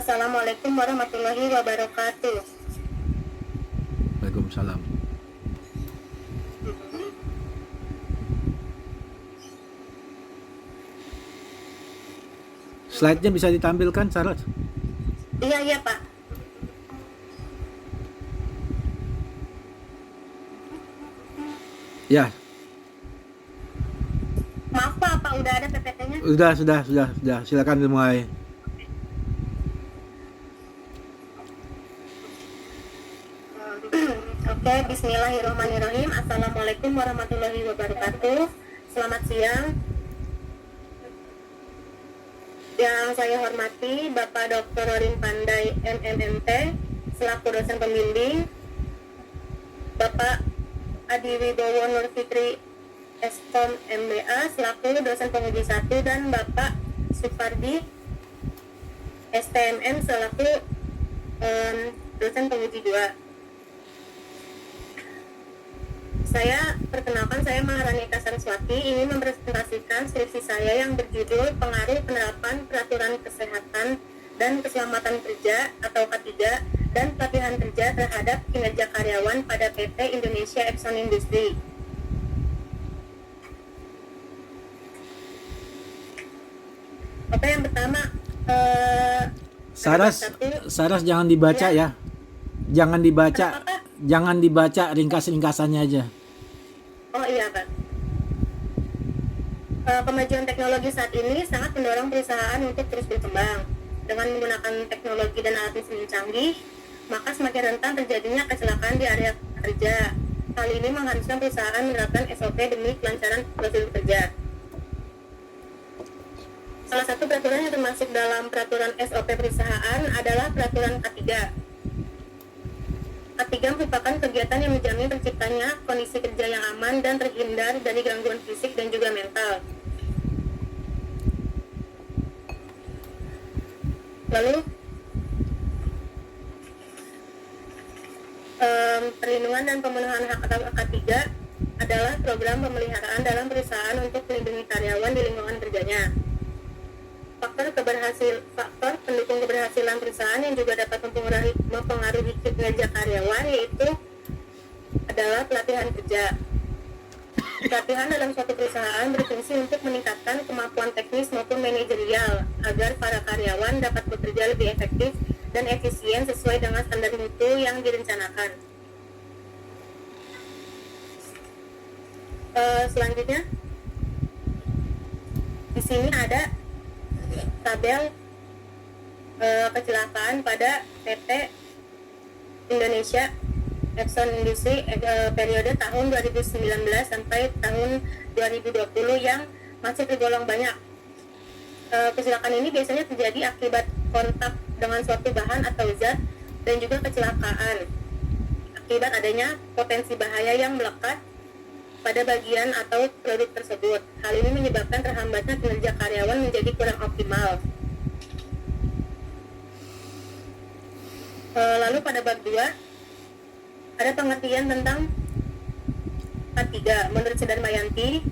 Assalamualaikum warahmatullahi wabarakatuh. Waalaikumsalam. Slide-nya bisa ditampilkan, Saras? Iya Pak. Ya, Maaf Pak, apa udah ada PPT-nya? sudah. Silakan dimulai. Oke, bismillahirrahmanirrahim. Assalamualaikum warahmatullahi wabarakatuh. Selamat siang. Yang saya hormati Bapak Dr. Rorin Pandai MMMT selaku dosen pembimbing, Bapak Adi Wibowo Nur Fikri Eskom MBA selaku dosen penguji 1 dan Bapak Supardi STMM selaku dosen penguji 2. Saya perkenalkan, saya Maharanita Saraswati ingin mempresentasikan skripsi saya yang berjudul Pengaruh Penerapan Peraturan Kesehatan dan Keselamatan Kerja atau K3 dan Pelatihan Kerja terhadap Kinerja Karyawan pada PT Indonesia Epson Industri. Oke, yang pertama Saras jangan dibaca ya. Jangan dibaca. Kenapa, Pak? Jangan dibaca ringkas-ringkasannya aja. Oh iya Pak. Kemajuan teknologi saat ini sangat mendorong perusahaan untuk terus berkembang. Dengan menggunakan teknologi dan alat mesin canggih, maka semakin rentan terjadinya kecelakaan di area kerja. Hal ini mengharuskan perusahaan menerapkan SOP demi kelancaran prosedur kerja. Salah satu peraturan yang termasuk dalam peraturan SOP perusahaan adalah peraturan K3. K3 merupakan kegiatan yang menjamin terciptanya kondisi kerja yang aman dan terhindar dari gangguan fisik dan juga mental. Lalu, perlindungan dan pemenuhan hak atau K3 adalah program pemeliharaan dalam perusahaan untuk melindungi karyawan di lingkungan kerjanya. Faktor pendukung keberhasilan perusahaan yang juga dapat mempengaruhi kinerja karyawan yaitu adalah pelatihan kerja. Pelatihan dalam suatu perusahaan berfungsi untuk meningkatkan kemampuan teknis maupun manajerial agar para karyawan dapat bekerja lebih efektif dan efisien sesuai dengan standar mutu yang direncanakan. Selanjutnya, di sini ada tabel kecelakaan pada PT Indonesia Epson Industri periode tahun 2019 sampai tahun 2020 yang masih tergolong banyak. Kecelakaan ini biasanya terjadi akibat kontak dengan suatu bahan atau zat dan juga kecelakaan akibat adanya potensi bahaya yang melekat pada bagian atau produk tersebut. Hal ini menyebabkan terhambatnya kinerja karyawan menjadi kurang optimal. Lalu pada bab 2 ada pengertian tentang K3. Menurut Sudarmayanti,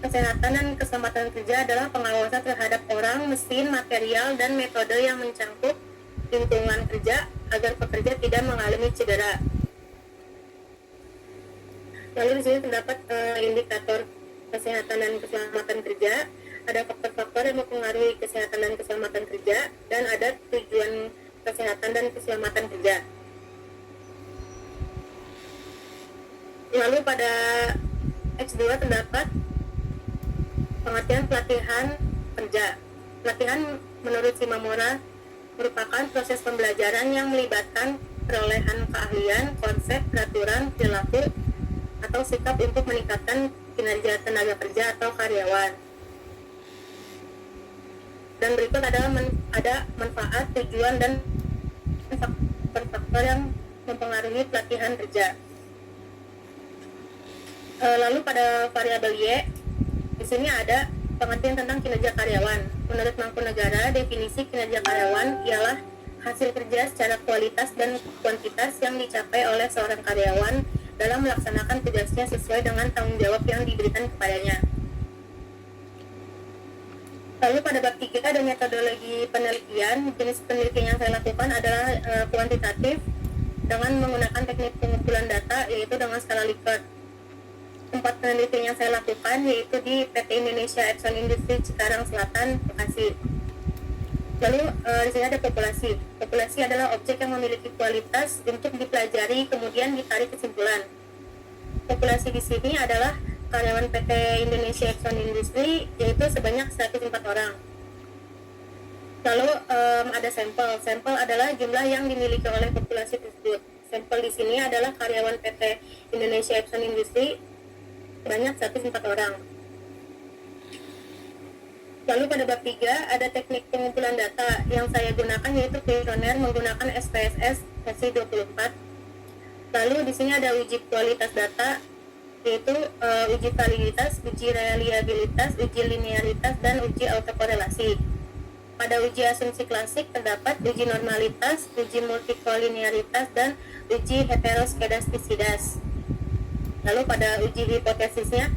kesehatan dan keselamatan kerja adalah pengawasan terhadap orang, mesin, material, dan metode yang mencangkup lingkungan kerja agar pekerja tidak mengalami cedera. Lalu di sini terdapat indikator kesehatan dan keselamatan kerja, ada faktor-faktor yang mempengaruhi kesehatan dan keselamatan kerja, dan ada tujuan kesehatan dan keselamatan kerja. Lalu pada X2 terdapat pengertian pelatihan kerja. Pelatihan menurut Shimamura merupakan proses pembelajaran yang melibatkan perolehan keahlian, konsep, peraturan, perilaku, atau sikap untuk meningkatkan kinerja tenaga kerja atau karyawan. Dan berikut adalah ada manfaat, tujuan, dan faktor-faktor yang mempengaruhi pelatihan kerja. Lalu pada variabel Y, di sini ada pengertian tentang kinerja karyawan. Menurut Mangkunegara, definisi kinerja karyawan ialah hasil kerja secara kualitas dan kuantitas yang dicapai oleh seorang karyawan dalam melaksanakan tugasnya sesuai dengan tanggung jawab yang diberikan kepadanya. Lalu pada bab 3 ada metodologi penelitian. Jenis penelitian yang saya lakukan adalah kuantitatif dengan menggunakan teknik pengumpulan data, yaitu dengan skala Likert. Tempat penelitian yang saya lakukan yaitu di PT Indonesia Epson Industri Cikarang Selatan, Bekasi. Lalu di sini ada populasi. Populasi adalah objek yang memiliki kualitas untuk dipelajari kemudian ditarik kesimpulan. Populasi di sini adalah karyawan PT Indonesia Epson Industri, yaitu sebanyak 104 orang. Lalu ada sampel. Sampel adalah jumlah yang dimiliki oleh populasi tersebut. Sampel di sini adalah karyawan PT Indonesia Epson Industri sebanyak 104 orang. Lalu pada bab 3 ada teknik pengumpulan data. Yang saya gunakan yaitu kuesioner menggunakan SPSS versi 24. Lalu di sini ada uji kualitas data, yaitu uji validitas, uji reliabilitas, uji linearitas, dan uji autokorelasi. Pada uji asumsi klasik terdapat uji normalitas, uji multikolinearitas, dan uji heteroskedastisitas. Lalu pada uji hipotesisnya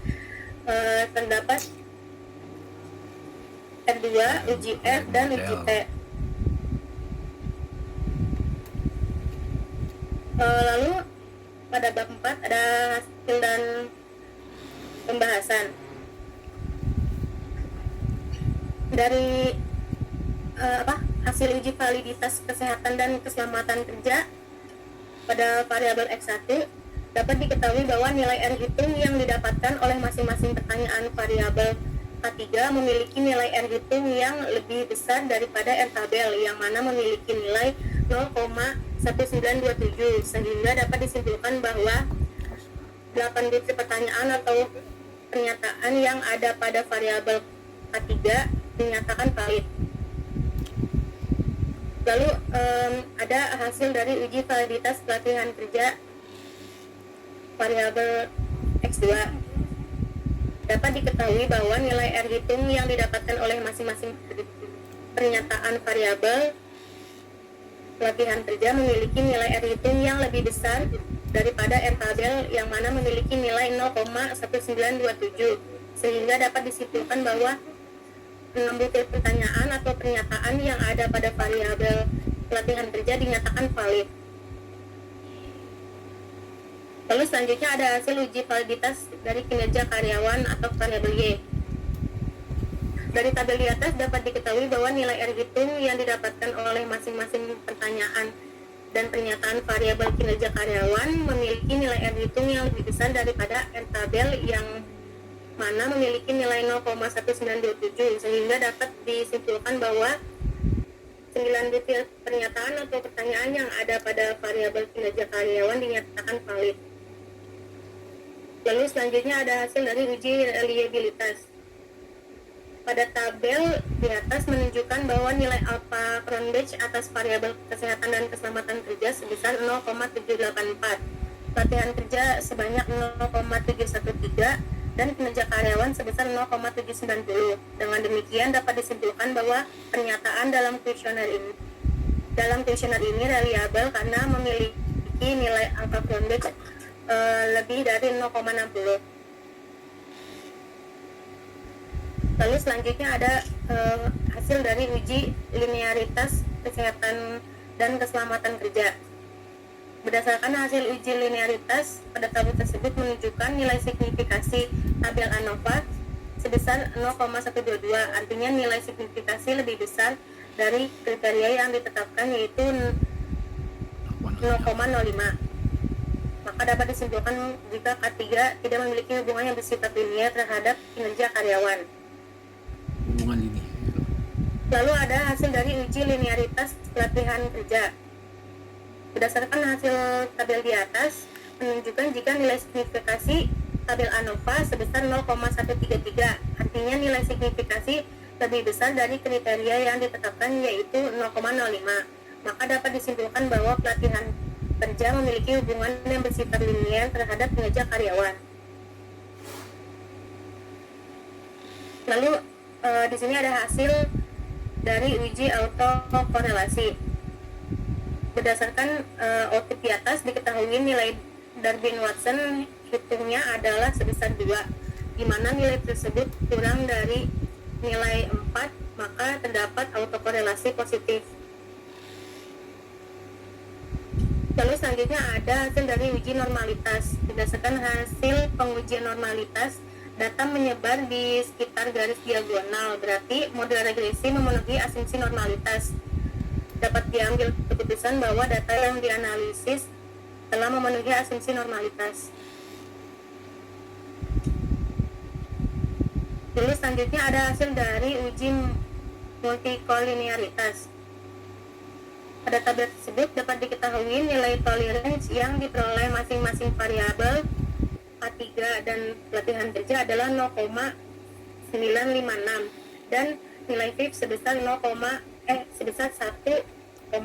terdapat R2, uji F, dan uji T. Lalu pada bab 4 ada hasil dan pembahasan. Dari hasil uji validitas kesehatan dan keselamatan kerja pada variabel X1 dapat diketahui bahwa nilai R hitung yang didapatkan oleh masing-masing pertanyaan variabel K3 memiliki nilai R hitung yang lebih besar daripada R tabel yang mana memiliki nilai 0,1927, sehingga dapat disimpulkan bahwa 8 bit pertanyaan atau pernyataan yang ada pada variabel K3 dinyatakan valid. Lalu ada hasil dari uji validitas pelatihan kerja variabel X2. Dapat diketahui bahwa nilai R hitung yang didapatkan oleh masing-masing pernyataan variabel pelatihan kerja memiliki nilai R hitung yang lebih besar daripada R tabel yang mana memiliki nilai 0,1927, sehingga dapat disimpulkan bahwa 6 butir pertanyaan atau pernyataan yang ada pada variabel pelatihan kerja dinyatakan valid. Lalu selanjutnya ada hasil uji validitas dari kinerja karyawan atau variabel Y. Dari tabel di atas dapat diketahui bahwa nilai R hitung yang didapatkan oleh masing-masing pertanyaan dan pernyataan variabel kinerja karyawan memiliki nilai R hitung yang lebih besar daripada R tabel yang mana memiliki nilai 0,1927, sehingga dapat disimpulkan bahwa 9 butir pernyataan atau pertanyaan yang ada pada variabel kinerja karyawan dinyatakan valid. Lalu selanjutnya ada hasil dari uji reliabilitas. Pada tabel di atas menunjukkan bahwa nilai alpha Cronbach atas variabel kesehatan dan keselamatan kerja sebesar 0,784, pelatihan kerja sebanyak 0,713, dan kinerja karyawan sebesar 0,790. Dengan demikian dapat disimpulkan bahwa pernyataan dalam kuesioner ini reliabel karena memiliki nilai alpha Cronbach lebih dari 0,60. Lalu selanjutnya ada hasil dari uji linearitas kesehatan dan keselamatan kerja. Berdasarkan hasil uji linearitas, pada tabel tersebut menunjukkan nilai signifikasi tabel ANOVA sebesar 0,122, artinya nilai signifikasi lebih besar dari kriteria yang ditetapkan yaitu 0,05. Maka dapat disimpulkan jika K3 tidak memiliki hubungan yang bersifat linear terhadap kinerja karyawan. Hubungan ini. Lalu ada hasil dari uji linearitas pelatihan kerja. Berdasarkan hasil tabel di atas menunjukkan jika nilai signifikasi tabel ANOVA sebesar 0,133, artinya nilai signifikasi lebih besar dari kriteria yang ditetapkan yaitu 0,05. Maka dapat disimpulkan bahwa pelatihan kerja memiliki hubungan yang bersifat linear terhadap kinerja karyawan. Lalu di sini ada hasil dari uji autokorelasi. Berdasarkan output di atas diketahui nilai Darwin-Watson hitungnya adalah sebesar 2, di mana nilai tersebut kurang dari nilai 4 maka terdapat autokorelasi positif. Lalu selanjutnya ada hasil dari uji normalitas. Berdasarkan hasil pengujian normalitas, data menyebar di sekitar garis diagonal, berarti model regresi memenuhi asumsi normalitas. Dapat diambil keputusan bahwa data yang dianalisis telah memenuhi asumsi normalitas. Lalu selanjutnya ada hasil dari uji multikolinearitas. Pada tabel tersebut dapat diketahui nilai tolerance yang diperoleh masing-masing variabel A3 dan pelatihan kerja adalah 0,956 dan nilai FIF sebesar 1,046.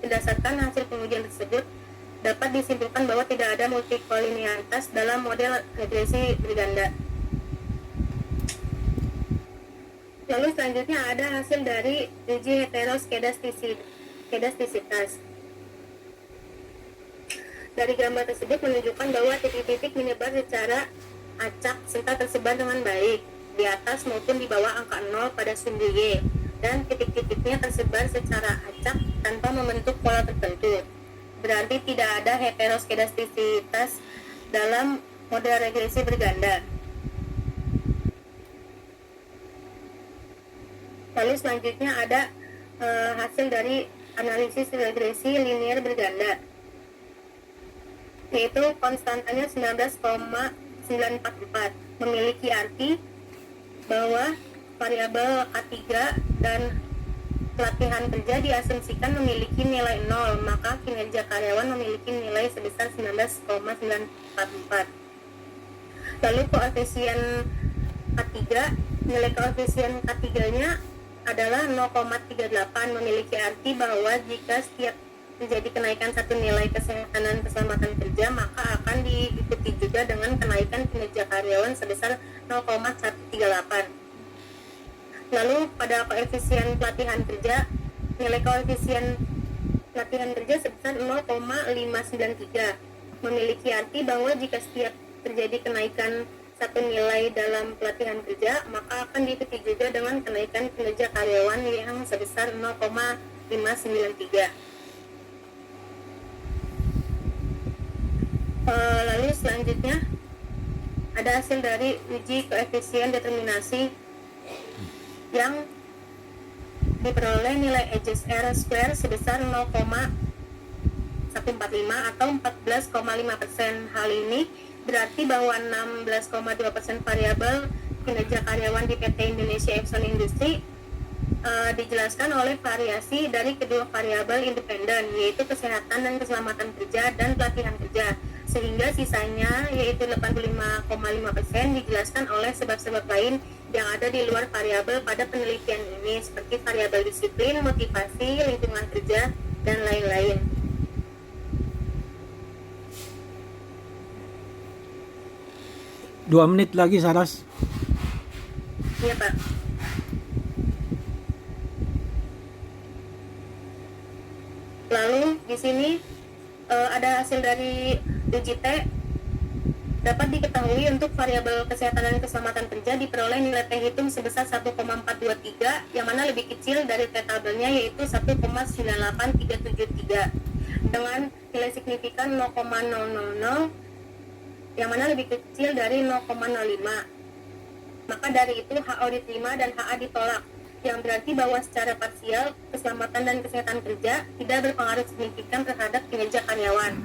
Berdasarkan hasil pengujian tersebut dapat disimpulkan bahwa tidak ada multikolinearitas dalam model regresi berganda. Lalu selanjutnya ada hasil dari uji heteroskedastisitas. Dari gambar tersebut menunjukkan bahwa titik-titik menyebar secara acak serta tersebar dengan baik di atas maupun di bawah angka 0 pada sumbu Y, dan titik-titiknya tersebar secara acak tanpa membentuk pola tertentu. Berarti tidak ada heteroskedastisitas dalam model regresi berganda. Lalu selanjutnya ada hasil dari analisis regresi linear berganda, yaitu konstantanya 19,944, memiliki arti bahwa variabel K3 dan pelatihan kerja diasumsikan memiliki nilai 0, maka kinerja karyawan memiliki nilai sebesar 19,944. Lalu koefisien K3, nilai koefisien K3-nya adalah 0,38, memiliki arti bahwa jika setiap terjadi kenaikan satu nilai kesehatan dan keselamatan kerja, maka akan diikuti juga dengan kenaikan kinerja karyawan sebesar 0,138. Lalu pada koefisien pelatihan kerja, nilai koefisien pelatihan kerja sebesar 0,593, memiliki arti bahwa jika setiap terjadi kenaikan satu nilai dalam pelatihan kerja, maka akan diikuti juga dengan kenaikan kinerja karyawan yang sebesar 0,593. Lalu selanjutnya ada hasil dari uji koefisien determinasi yang diperoleh nilai EJS-R square sebesar 0,145 atau 14,5%. Hal ini berarti bahwa 16,2% variabel kinerja karyawan di PT Indonesia Epson Industri dijelaskan oleh variasi dari kedua variabel independen, yaitu kesehatan dan keselamatan kerja dan pelatihan kerja, sehingga sisanya yaitu 85,5% dijelaskan oleh sebab-sebab lain yang ada di luar variabel pada penelitian ini, seperti variabel disiplin, motivasi, lingkungan kerja, dan lain-lain. Dua menit lagi, Saras. Iya, Pak. Lalu di sini ada hasil dari uji T. Dapat diketahui untuk variabel kesehatan dan keselamatan kerja diperoleh nilai T hitung sebesar 1,423, yang mana lebih kecil dari T tabelnya, yaitu 1,98373 dengan nilai signifikan 0,000, yang mana lebih kecil dari 0,05. Maka dari itu HO diterima dan HA ditolak, yang berarti bahwa secara parsial keselamatan dan kesehatan kerja tidak berpengaruh signifikan terhadap kinerja karyawan.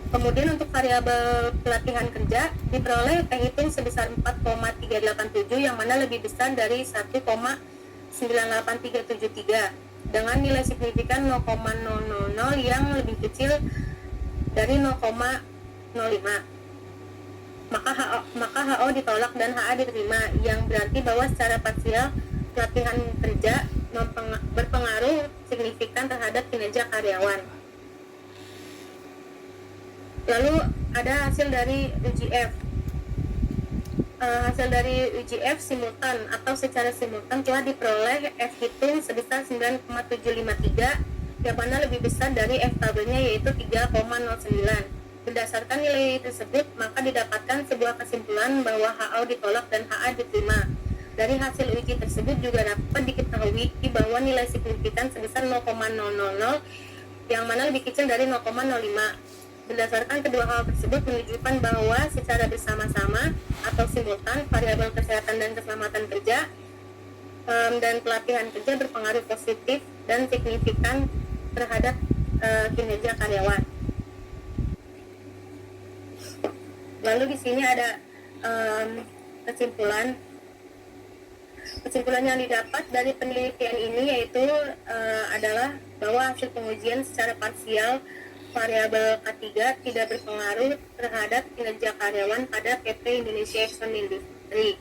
Kemudian untuk variabel pelatihan kerja diperoleh T hitung sebesar 4,387, yang mana lebih besar dari 1,98373 dengan nilai signifikan 0,000 yang lebih kecil dari 0,05. Maka HO ditolak dan HA diterima, yang berarti bahwa secara parsial pelatihan kerja berpengaruh signifikan terhadap kinerja karyawan. Lalu ada hasil dari uji F. Hasil dari uji F simultan atau secara simultan telah diperoleh F hitung sebesar 9,753, yang mana lebih besar dari F tabelnya, yaitu 3,09. Berdasarkan nilai tersebut, maka didapatkan sebuah kesimpulan bahwa HO ditolak dan HA diterima. Dari hasil uji tersebut juga dapat diketahui bahwa nilai signifikan sebesar 0,000 yang mana lebih kecil dari 0,05. Berdasarkan kedua hal tersebut menunjukkan bahwa secara bersama-sama atau simultan variabel kesehatan dan keselamatan kerja dan pelatihan kerja berpengaruh positif dan signifikan terhadap kinerja karyawan. Lalu di sini ada kesimpulan yang didapat dari penelitian ini yaitu adalah bahwa hasil pengujian secara parsial variabel K3 tidak berpengaruh terhadap kinerja karyawan pada PT Indonesia Epson Industri.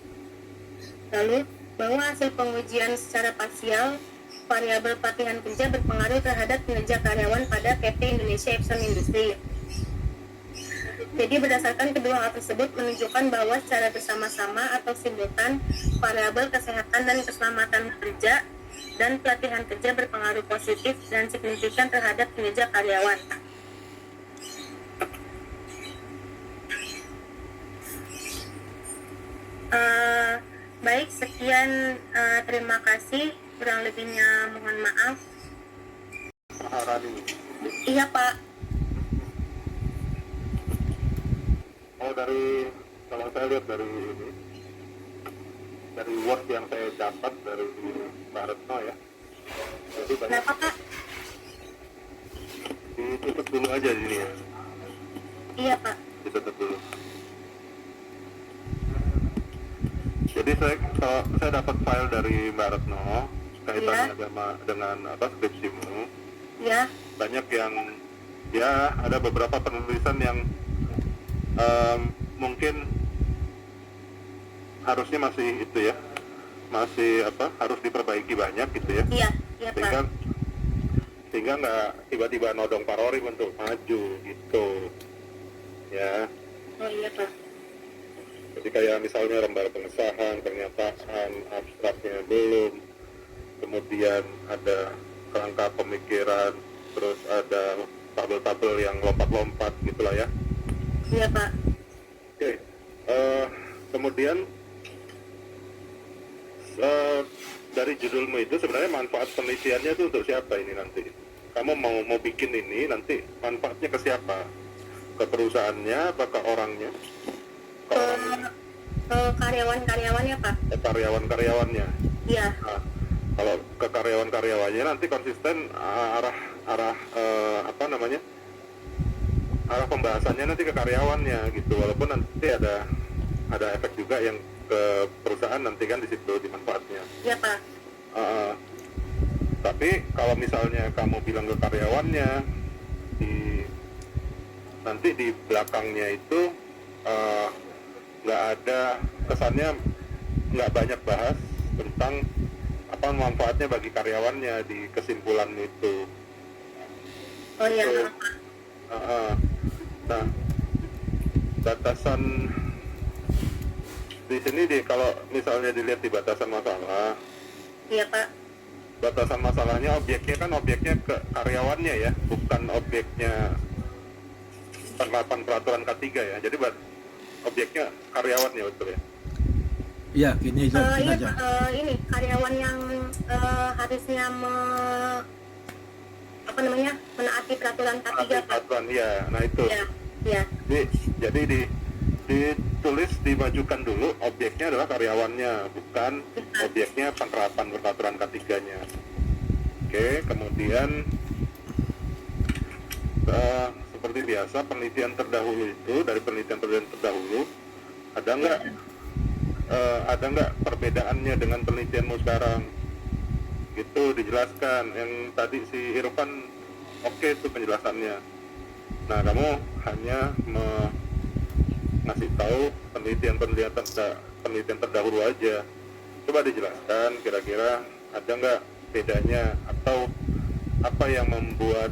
Lalu bahwa hasil pengujian secara parsial variabel pelatihan kerja berpengaruh terhadap kinerja karyawan pada PT Indonesia Epson Industri. Jadi berdasarkan kedua hal tersebut menunjukkan bahwa secara bersama-sama atau simultan variabel kesehatan dan keselamatan kerja dan pelatihan kerja berpengaruh positif dan signifikan terhadap kinerja karyawan. Baik, sekian, terima kasih. Kurang lebihnya mohon maaf. Iya, Pak. Oh, kalau saya lihat dari Word yang saya dapat dari Pak Retno ya. Jadi banyak. Kenapa, Pak? Ditutup dulu aja ini ya. Iya, Pak. Ditutup dulu. Jadi saya dapat file dari Mbak Retno kaitannya dengan skripsimu. Ya. Banyak yang ya ada beberapa penulisan yang mungkin harusnya masih itu ya, masih harus diperbaiki banyak gitu ya. Iya, sehingga Pak. Sehingga nggak tiba-tiba nodong parori untuk maju gitu ya. Oh iya, Pak. Jadi kayak misalnya lembar pengesahan, pernyataan, abstraknya belum, kemudian ada kerangka pemikiran, terus ada tabel-tabel yang lompat-lompat gitulah ya. Iya, Pak. Oke. Kemudian dari judulmu itu sebenarnya manfaat penelitiannya itu untuk siapa ini nanti? Kamu mau bikin ini nanti manfaatnya ke siapa? Ke perusahaannya apa ke orangnya? Karyawan-karyawannya, Pak. Karyawan-karyawannya. Iya. Nah, kalau ke karyawan-karyawannya nanti konsisten arah arah pembahasannya nanti ke karyawannya gitu, walaupun nanti ada efek juga yang ke perusahaan nanti kan di situ di manfaatnya. Iya, Pak. Tapi kalau misalnya kamu bilang ke karyawannya nanti di belakangnya itu nggak ada, kesannya nggak banyak bahas tentang apa manfaatnya bagi karyawannya di kesimpulan itu. Oh iya, So, Pak. nah, batasan di sini kalau misalnya dilihat di batasan masalah, Iya, Pak. batasan masalahnya objeknya ke karyawannya ya, bukan objeknya penerapan peraturan K3 ya. Jadi objeknya karyawannya, betul ya? Iya, gini aja. Iya, ini karyawan yang harusnya menaati peraturan K3, Pak. Peraturan, ya. Nah itu. Iya. Jadi ditulis, dimajukan dulu objeknya adalah karyawannya, bukan objeknya penerapan peraturan K3-nya. Oke, kemudian seperti biasa penelitian terdahulu itu, dari penelitian terdahulu ada nggak perbedaannya dengan penelitianmu sekarang? Gitu dijelaskan. Yang tadi si Irfan oke itu penjelasannya. Nah, kamu hanya ngasih tahu penelitian terdahulu aja. Coba dijelaskan kira-kira ada nggak bedanya atau apa yang membuat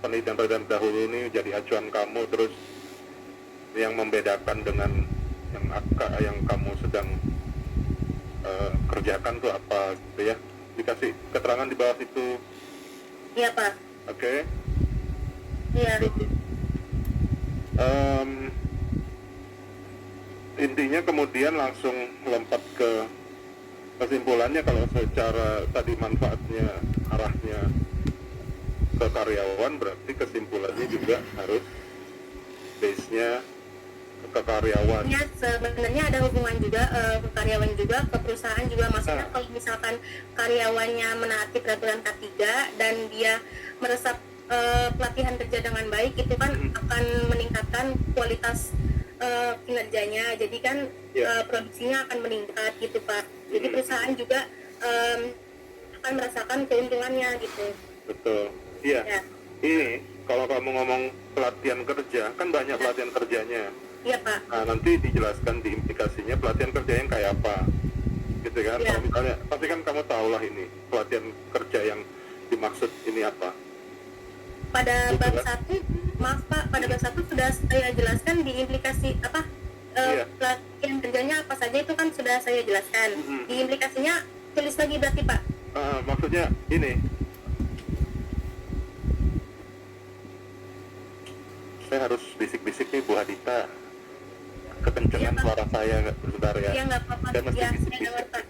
penelitian terdahulu ini jadi acuan kamu, terus yang membedakan dengan yang kamu sedang kerjakan tuh apa gitu ya. Dikasih keterangan di bawah situ. Iya, Pak. Oke. Iya. intinya kemudian langsung lompat ke kesimpulannya, kalau secara tadi manfaatnya arahnya ke karyawan, berarti kesimpulannya juga harus base-nya ke karyawan. Ya, sebenarnya ada hubungan juga ke karyawan juga, ke perusahaan juga. Maksudnya kalau misalkan karyawannya menaati peraturan K3 dan dia meresap pelatihan kerja dengan baik, itu kan akan meningkatkan kualitas kinerjanya. Jadi kan produksinya akan meningkat gitu Pak. Jadi perusahaan juga akan merasakan keuntungannya gitu. Betul. Iya. Ya. Ini kalau kamu ngomong pelatihan kerja, kan banyak pelatihan kerjanya. Iya Pak. Nah, nanti dijelaskan di implikasinya pelatihan kerja yang kayak apa, gitu kan? Iya. Kalau misalnya, pasti kan kamu tahu lah ini pelatihan kerja yang dimaksud ini apa. Pada Betul, bab kan? 1, maaf Pak, pada bab 1 sudah saya jelaskan di implikasi apa Iya. pelatihan kerjanya apa saja, itu kan sudah saya jelaskan. Di implikasinya tulis lagi berarti Pak. Maksudnya ini, saya harus bisik-bisik nih Bu Hadita, kekencengan Iya, Pak. suara saya sebentar ya. Iya nggak apa-apa. Saya mesti Ya, saya bisik-bisik. dengar Pak.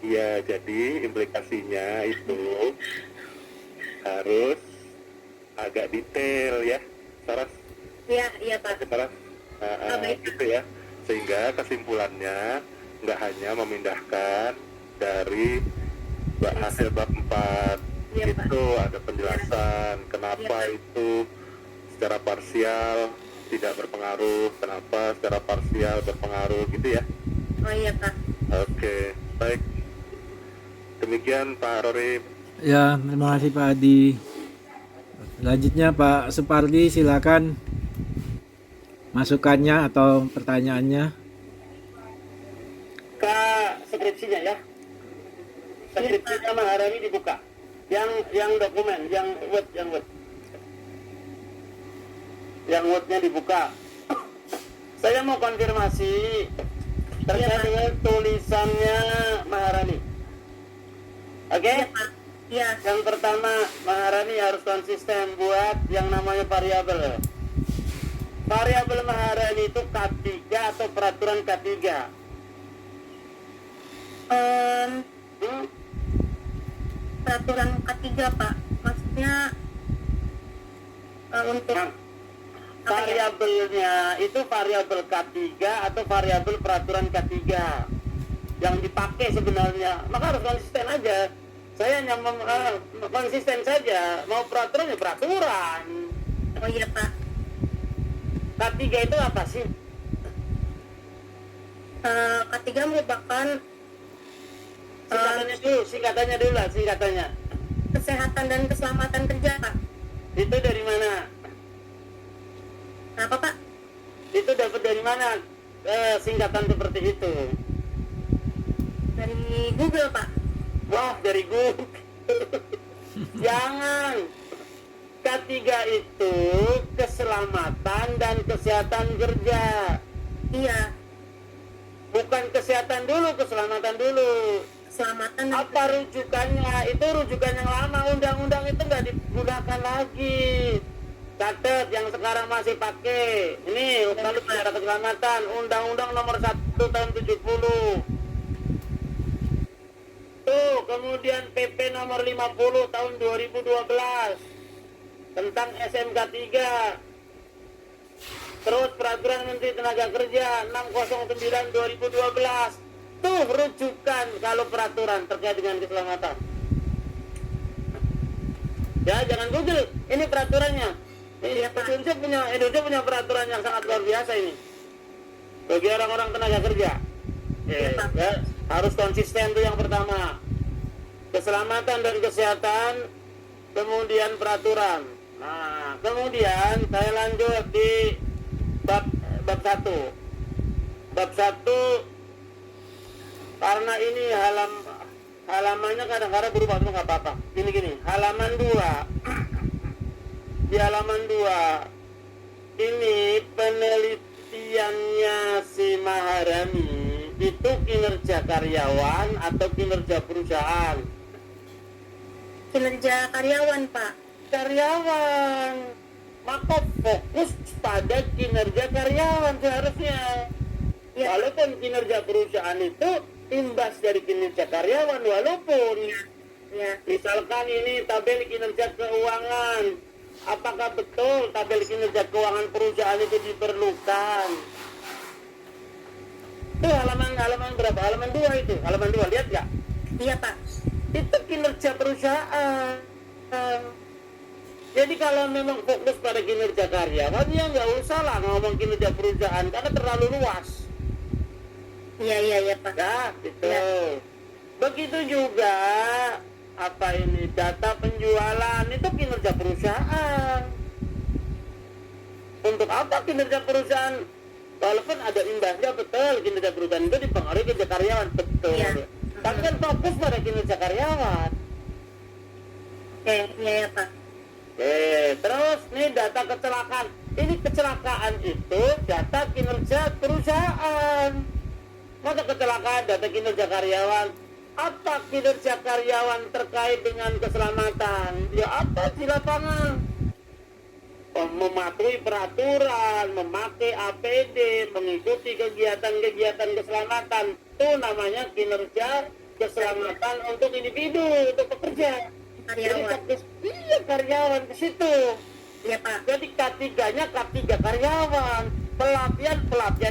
Iya, jadi implikasinya itu harus agak detail ya, Saras. Iya, iya Pak. Saras. baik. Gitu ya, sehingga kesimpulannya nggak hanya memindahkan dari hasil bab 4 Iya, itu ada penjelasan kenapa Iya, Pak. itu secara parsial tidak berpengaruh, kenapa secara parsial berpengaruh, gitu ya. Oh iya Pak. Oke, baik. Demikian Pak Rory. Ya, terima kasih Pak Adi. Selanjutnya Pak Supardi, silakan masukannya atau pertanyaannya. Ke skripsinya ya. Skripsinya Maharani dibuka. Yang dokumen, yang Word. Yang Word-nya dibuka. Saya mau konfirmasi terkait dengan tulisannya Maharani. Oke? Iya Pak. Iya. Yang pertama, Maharani harus konsisten buat yang namanya variabel. Variabel Maharani itu K3 atau peraturan K3? Peraturan K3 Pak. Maksudnya untuk Nah, apa ya? variabelnya itu variabel K3 atau variabel peraturan K3 yang dipakai sebenarnya. Maka harus konsisten aja. Saya hanya konsisten saja. Mau peraturan ya peraturan. Oh iya Pak. K3 itu apa sih? K3 merupakan Singkatannya dulu lah, singkatannya. kesehatan dan keselamatan kerja Pak. Itu dari mana? Kenapa Pak? Itu dapat dari mana singkatan seperti itu? Dari Google Pak. Wah, dari Google. Jangan. K3 itu keselamatan dan kesehatan kerja. Iya. Bukan kesehatan dulu, keselamatan dulu. Keselamatan dan Apa rujukannya? Itu rujukan yang lama, undang-undang itu nggak digunakan lagi. Catat yang sekarang masih pakai. Ini kalau bicara keselamatan, Undang-Undang Nomor 1 tahun 70. Tuh, kemudian PP Nomor 50 tahun 2012 tentang SMK 3. Terus Peraturan Menteri Tenaga Kerja 609 2012. Tuh rujukan kalau peraturan terkait dengan keselamatan. Ya, jangan Google. Ini peraturannya. Indonesia punya peraturan yang sangat luar biasa ini. Bagi orang-orang tenaga kerja. Ya, harus konsisten itu yang pertama. Keselamatan dan kesehatan, kemudian peraturan. Nah, kemudian saya lanjut di bab 1. Bab 1, karena ini halamannya kadang-kadang berubah, cuma nggak apa-apa. Gini, halaman 2. Di halaman 2 ini penelitiannya si Maharani itu kinerja karyawan atau kinerja perusahaan? kinerja karyawan Pak. Karyawan. Maka fokus pada kinerja karyawan seharusnya. Iya. Walaupun kinerja perusahaan itu imbas dari kinerja karyawan, walaupun Ya. misalkan ini tabel kinerja keuangan, apakah betul tabel kinerja keuangan perusahaan itu diperlukan? Itu halaman berapa? Halaman 2 itu. Halaman 2, lihat nggak? Iya, Pak. Itu kinerja perusahaan. Jadi kalau memang fokus pada kinerja karyawan, ya nggak usah lah ngomong kinerja perusahaan karena terlalu luas. Iya, Pak. Ya, gitu. Ya. Begitu juga apa ini data penjualan itu kinerja perusahaan. Untuk apa kinerja perusahaan? Walaupun ada imbasnya, betul, kinerja perusahaan itu dipengaruhi kinerja karyawan, betul. Iya. Tapi kan fokus pada kinerja karyawan. Oke, iya, Pak. Terus nih data kecelakaan. Ini kecelakaan itu data kinerja perusahaan. Masa kecelakaan data kinerja karyawan? Apa kinerja karyawan terkait dengan keselamatan? Ya apa di lapangan? Mematuhi peraturan, memakai APD, mengikuti kegiatan-kegiatan keselamatan. Itu namanya kinerja keselamatan untuk individu, untuk pekerja. Karyawan. Jadi, iya, karyawan ke situ. Iya, Pak. Jadi K3-nya K3 karyawan, pelatihan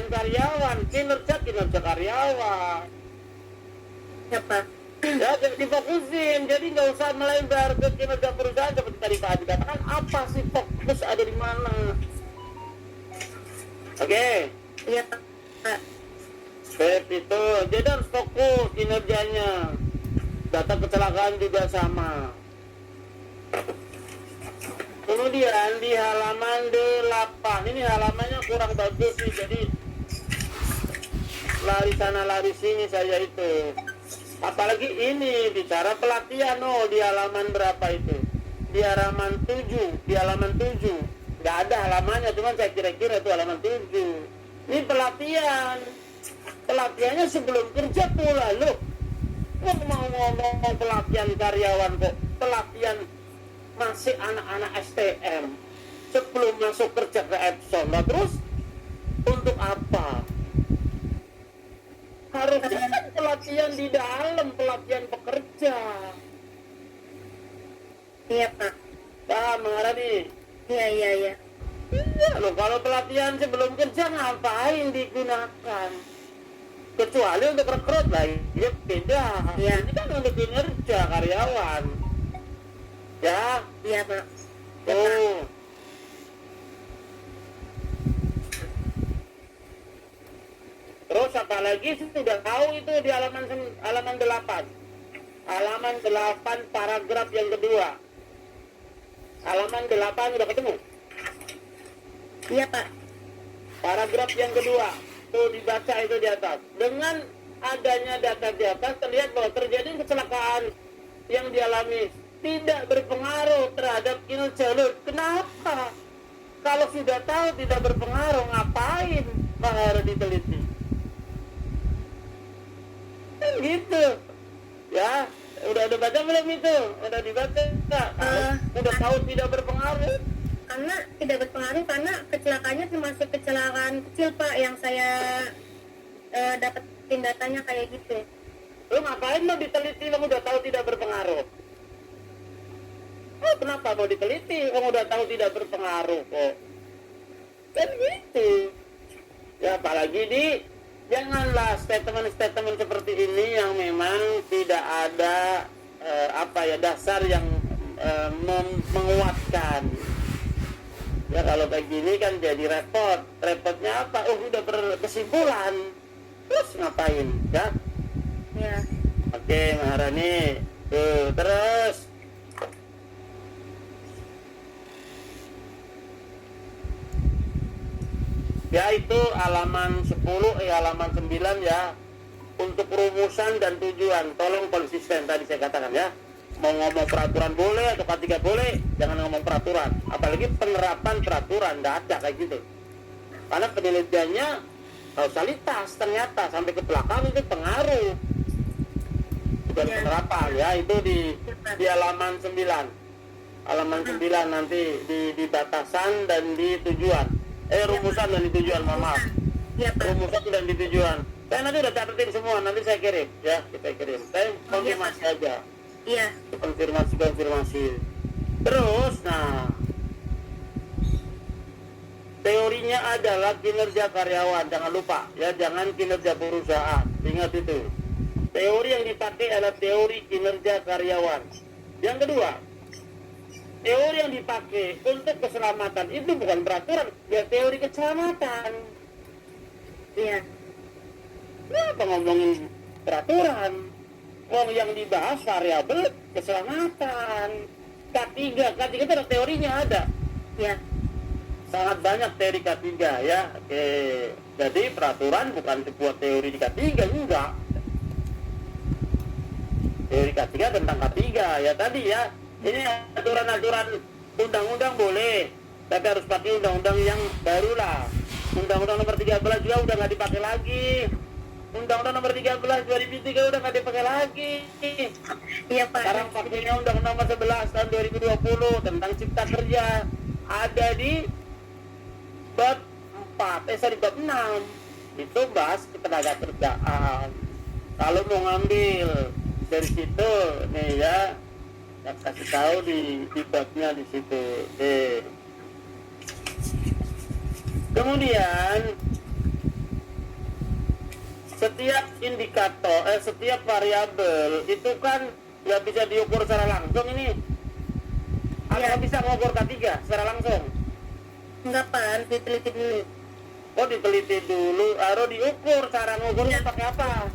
karyawan, kinerja karyawan. Ya, Pak. Ya, difokusin. Jadi nggak usah melebar ke kinerja perusahaan seperti tadi Pak Adi katakan. Apa sih fokus ada di mana? Oke. Iya, Pak. Step itu, jadi harus fokus kinerjanya. Data kecelakaan juga sama. Kemudian di halaman 8, ini halamannya kurang bagus sih, jadi lari sana lari sini saya itu. Apalagi ini bicara pelatihan, di halaman berapa itu? Di halaman 7, nggak ada halamannya, cuman saya kira-kira itu halaman 7. Ini pelatihan. Pelatihannya sebelum kerja pula, loh. Kok mau ngomong pelatihan karyawan kok? Pelatihan masih anak-anak STM sebelum masuk kerja ke Epson. Nah, terus untuk apa? Harusnya kan pelatihan di dalam, pelatihan pekerja. Iya, Pak. Paham, Maharani? Iya. Iya, loh, kalau pelatihan sebelum kerja ngapain digunakan? Kecuali untuk rekrut lah, ya beda. Iya. Ini kan untuk kinerja karyawan. Ya, Iya, Pak. Ya, Pak. tuh. Terus apalagi sudah tahu itu di halaman 8. Halaman 8 paragraf yang kedua. Halaman 8 udah ketemu? Iya, Pak. Paragraf yang kedua. Tuh dibaca itu di atas. Dengan adanya data di atas terlihat bahwa terjadi kecelakaan yang dialami tidak berpengaruh terhadap kinerja. Loh, kenapa? Kalau sudah tahu tidak berpengaruh, ngapain harus diteliti? Kan gitu. Ya, udah baca belum itu? Udah dibaca enggak? Udah tahu tidak berpengaruh? Karena tidak berpengaruh karena kecelakaannya termasuk kecelakaan kecil, Pak, yang saya dapetin datanya kayak gitu. Lu ngapain mau diteliti? Lu udah tahu tidak berpengaruh. Oh, kenapa mau diteliti? Kamu udah tahu tidak berpengaruh kok. Kan gitu. Ya, apalagi janganlah statement-statement seperti ini yang memang tidak ada dasar yang menguatkan. Ya, kalau kayak gini kan jadi repot. Repotnya apa? Udah berkesimpulan. Terus ngapain? Ya. Ya. Oke, Maharani. Tuh, terus. Ya, itu halaman 10, halaman 9 ya. Untuk rumusan dan tujuan, tolong konsisten tadi saya katakan ya. Mau ngomong peraturan boleh atau K3 boleh, jangan ngomong peraturan. Apalagi penerapan peraturan, nggak ada kayak gitu. Karena penelitiannya kausalitas ternyata sampai ke belakang itu pengaruh. Bukan penerapan ya, itu di halaman 9. Halaman 9 nanti di batasan dan di tujuan. Rumusan dan di tujuan, mohon maaf. Iya, Pak. Rumusan dan tujuan. Saya nanti udah catetin semua, nanti saya kirim ya, kita kirim. Saya konfirmasi aja. Iya. Konfirmasi. Terus, nah, teorinya adalah kinerja karyawan, jangan lupa ya, jangan kinerja perusahaan. Ingat itu. Teori yang dipakai adalah teori kinerja karyawan. Yang kedua, teori yang dipakai untuk keselamatan itu bukan peraturan, ya teori keselamatan. Iya. Kenapa ngomongin peraturan? Wong yang dibahas variabel keselamatan. K3 itu ada teorinya ada. Iya. Sangat banyak teori K3 ya. Oke. Jadi peraturan bukan sebuah teori di K3, enggak. Teori K3 tentang K3 ya tadi ya. Ini aturan-aturan undang-undang boleh, tapi harus pakai undang-undang yang baru lah. Undang-undang nomor 13 juga udah nggak dipakai lagi. Undang-undang nomor 13 2003 udah nggak dipakai lagi. Iya, Pak. Sekarang pakainya undang-undang nomor 11 tahun 2020 tentang cipta kerja. Ada di bab 4, bab 6. Itu bahas ketenaga kerjaan. Kalau mau ngambil dari situ nih ya, saya kasih tahu di babnya di situ. Kemudian setiap indikator, setiap variabel itu kan nggak bisa diukur secara langsung ini. Apa bisa ngukur K3 secara langsung? Enggak, Pak. Harus diteliti dulu. Oh, diteliti dulu, harus diukur. Cara ngukurnya pakai apa?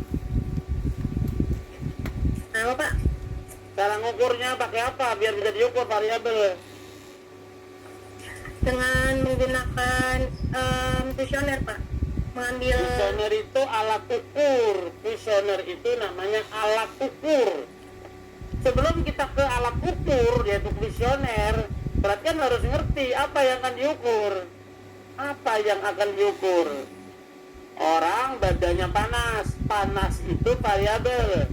Apa, Pak? Cara ngukurnya pakai apa biar bisa diukur variabel? Dengan menggunakan kuesioner, Pak. Mengambil Kuesioner itu alat ukur. Kuesioner itu namanya alat ukur. Sebelum kita ke alat ukur, yaitu kuesioner, berarti kan harus ngerti apa yang akan diukur. Apa yang akan diukur? Orang badannya panas. Panas itu variabel.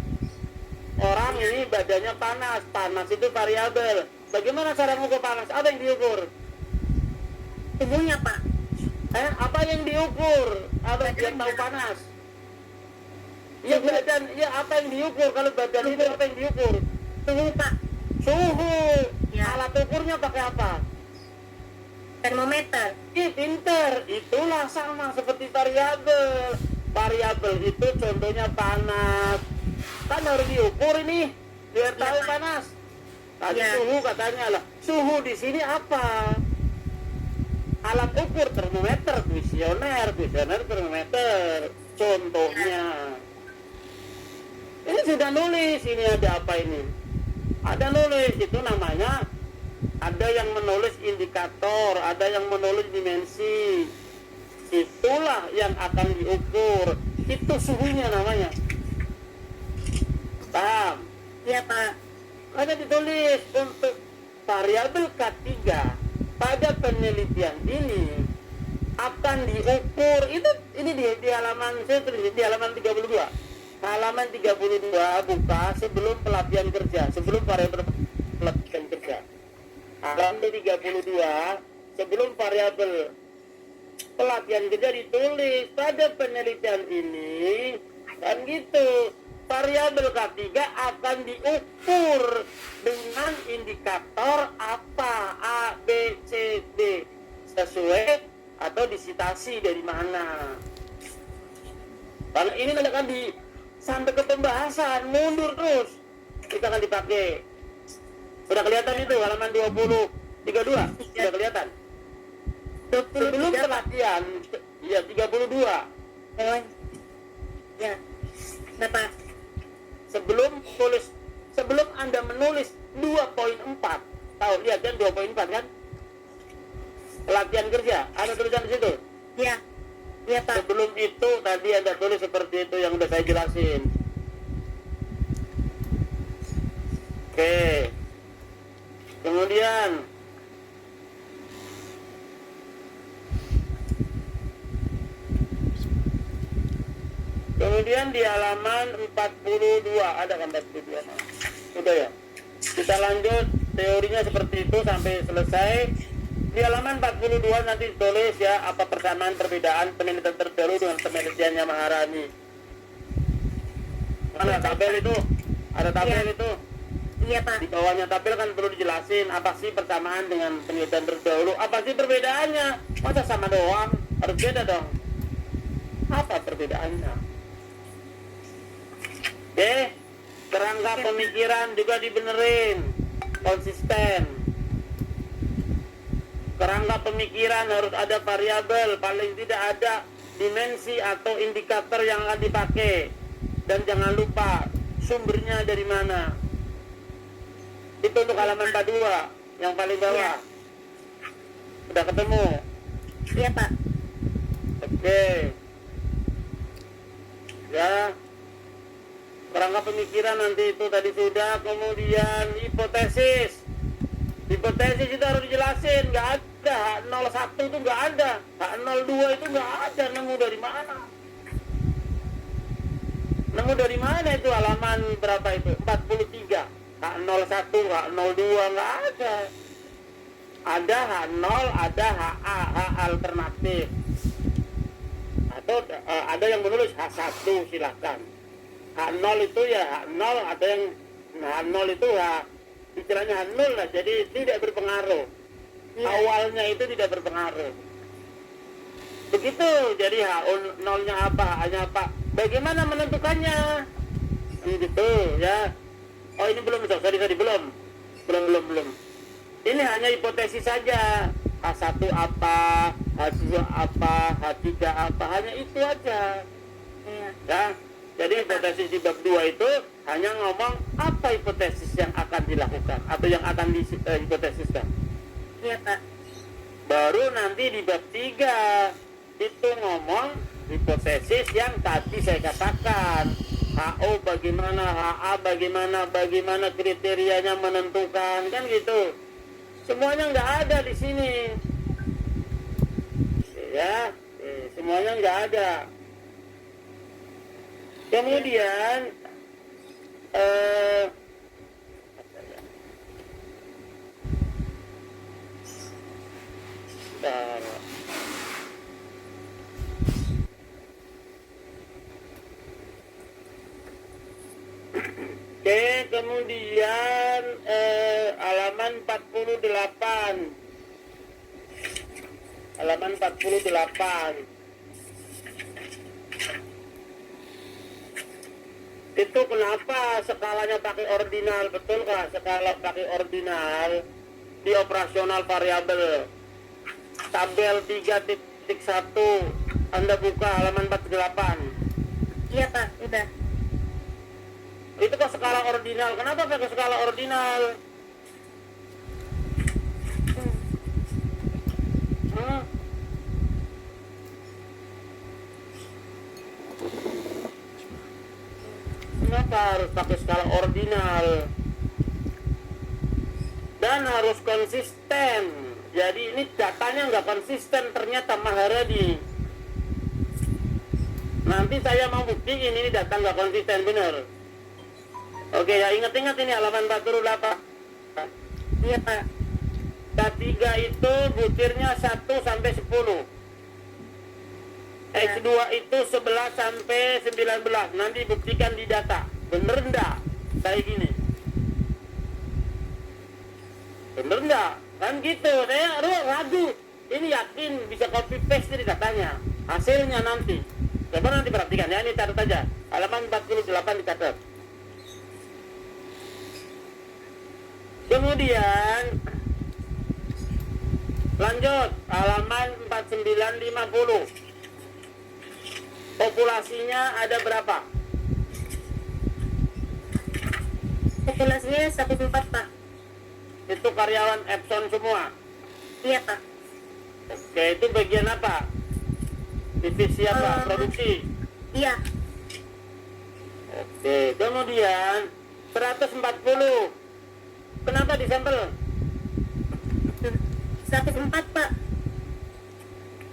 Orang ini badannya panas. Panas itu variabel. Bagaimana cara mengukur panas? Apa yang diukur? tubuhnya, Pak. Apa yang diukur? Apa yang tahu panas? Ya badan, ya apa yang diukur? Kalau badan itu apa yang diukur? Suhu, Pak. Suhu. Ya. Alat ukurnya pakai apa? Termometer. Pinter. Itulah sama seperti variabel. Variabel itu contohnya panas. Kan harus diukur ini biar tahu Pak. panas. Tadi Ya. suhu katanya lah. Suhu di sini apa? Alat ukur termometer, kuesioner termometer. Contohnya. Ini sudah nulis, ini ada apa ini? Ada nulis, itu namanya ada yang menulis indikator, ada yang menulis dimensi. Itulah yang akan diukur. Itu suhunya namanya. Paham? Iya, Pak. Ada ditulis untuk variabel K3 pada penelitian ini akan diukur. Ini di halaman, saya tulis di halaman 32. Halaman 32 buka sebelum pelatihan kerja, sebelum variabel pelatihan kerja. Halaman 32 sebelum variabel pelatihan kerja ditulis pada penelitian ini kan gitu. Variabel K3 akan diukur dengan indikator apa? A, B, C, D. Sesuai atau disitasi dari mana. Karena ini nanti akan sampai ke pembahasan, mundur terus. Kita akan dipakai. Sudah kelihatan itu halaman 32. Sudah kelihatan. Sebelum 23, Pak. pelatihan, ya 32. Ya. Berapa? Sebelum Anda menulis 2.4, tahu lihat kan 2.4 kan? Pelatihan kerja, ada tulisan di situ. Iya. Iya, Pak. Sebelum itu tadi Anda tulis seperti itu yang udah saya jelasin. Oke. Kemudian di halaman 42 ada kan 42. Udah ya. Kita lanjut teorinya seperti itu sampai selesai. Di halaman 42 nanti tulis ya apa persamaan perbedaan penelitian terdahulu dengan penelitiannya Maharani. Mana tabel itu? Ada tabel itu. Iya Pak. Di bawahnya tabel kan perlu dijelasin apa sih persamaan dengan penelitian terdahulu, apa sih perbedaannya. Masa sama doang? Harus beda dong. Apa perbedaannya? Oke, kerangka pemikiran juga dibenerin, konsisten. Kerangka pemikiran harus ada variabel, paling tidak ada dimensi atau indikator yang akan dipakai. Dan jangan lupa sumbernya dari mana. Itu untuk halaman 42 yang paling bawah. Udah ketemu? Iya Pak. Oke. Ya. Kerangka pemikiran nanti itu tadi sudah. Kemudian hipotesis. Hipotesis itu harus dijelasin. Nggak ada. H01 itu nggak ada. H02 itu nggak ada. Nemu dari mana? Nemu dari mana itu halaman berapa itu? 43. H01, H02 nggak ada. Ada H0, ada HA, H alternatif. Atau ada yang menulis H1 silakan. H0 itu ya H0, ada yang H0 itu istilahnya H0 lah, jadi tidak berpengaruh. Awalnya itu tidak berpengaruh. Begitu, jadi H0-nya apa, H-nya apa. Bagaimana menentukannya? Gitu ya. Oh ini belum, sorry belum. Ini hanya hipotesis saja. H1 apa, H2 apa, H3 apa, hanya itu aja. Ya. Jadi hipotesis di bab 2 itu hanya ngomong apa hipotesis yang akan dilakukan atau yang akan dihipotesiskan. Iya Pak. Baru nanti di bab 3 itu ngomong hipotesis yang tadi saya katakan. HO bagaimana, HA bagaimana kriterianya menentukan, kan gitu. Semuanya nggak ada di sini. Ya, semuanya nggak ada. Kemudian Oke, kemudian halaman 48. Halaman 48. Itu kenapa skalanya pakai ordinal, betulkah skala pakai ordinal di operasional variabel? Tabel 3.1 Anda buka halaman 48. Iya Pak, udah. Itu kok skala ordinal, kenapa pakai skala ordinal? Kenapa harus pakai skala ordinal? Dan harus konsisten. Jadi ini datanya nggak konsisten ternyata Maharani. Nanti saya mau buktiin ini data nggak konsisten bener. Oke ya, ingat-ingat ini halaman 48. Iya Pak. K3 itu butirnya 1 sampai 10. X2 itu 11 sampai 19. Nanti buktikan di data. Bener enggak? Kayak gini. Bener enggak? Kan gitu. Saya ragu. Ini yakin bisa copy paste di datanya. Hasilnya nanti. Coba nanti perhatikan ya. Ini catat aja. Halaman 48 dicatat. Kemudian lanjut halaman 4950. Populasinya ada berapa? Populasinya 1/4 Pak. Itu karyawan Epson semua. Iya Pak. Oke, itu bagian apa? Divisi apa? Produksi. Iya. Oke, kemudian 140. Kenapa disampel? 1/4 Pak.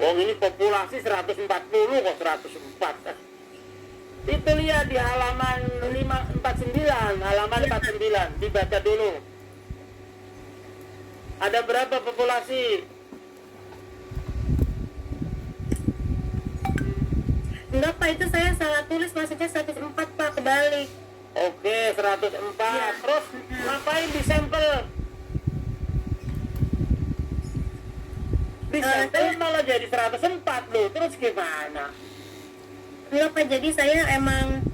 Oh ini populasi 140 kok 104. Itu lihat di halaman 549, halaman 49, dibaca dulu. Ada berapa populasi? Enggak Pak, itu saya salah tulis, maksudnya 104 Pak, kebalik. Oke, 104. Iya. Terus ngapain di sampel? Di sampel malah jadi 104 loh. Terus gimana? Enggak Pak, jadi saya emang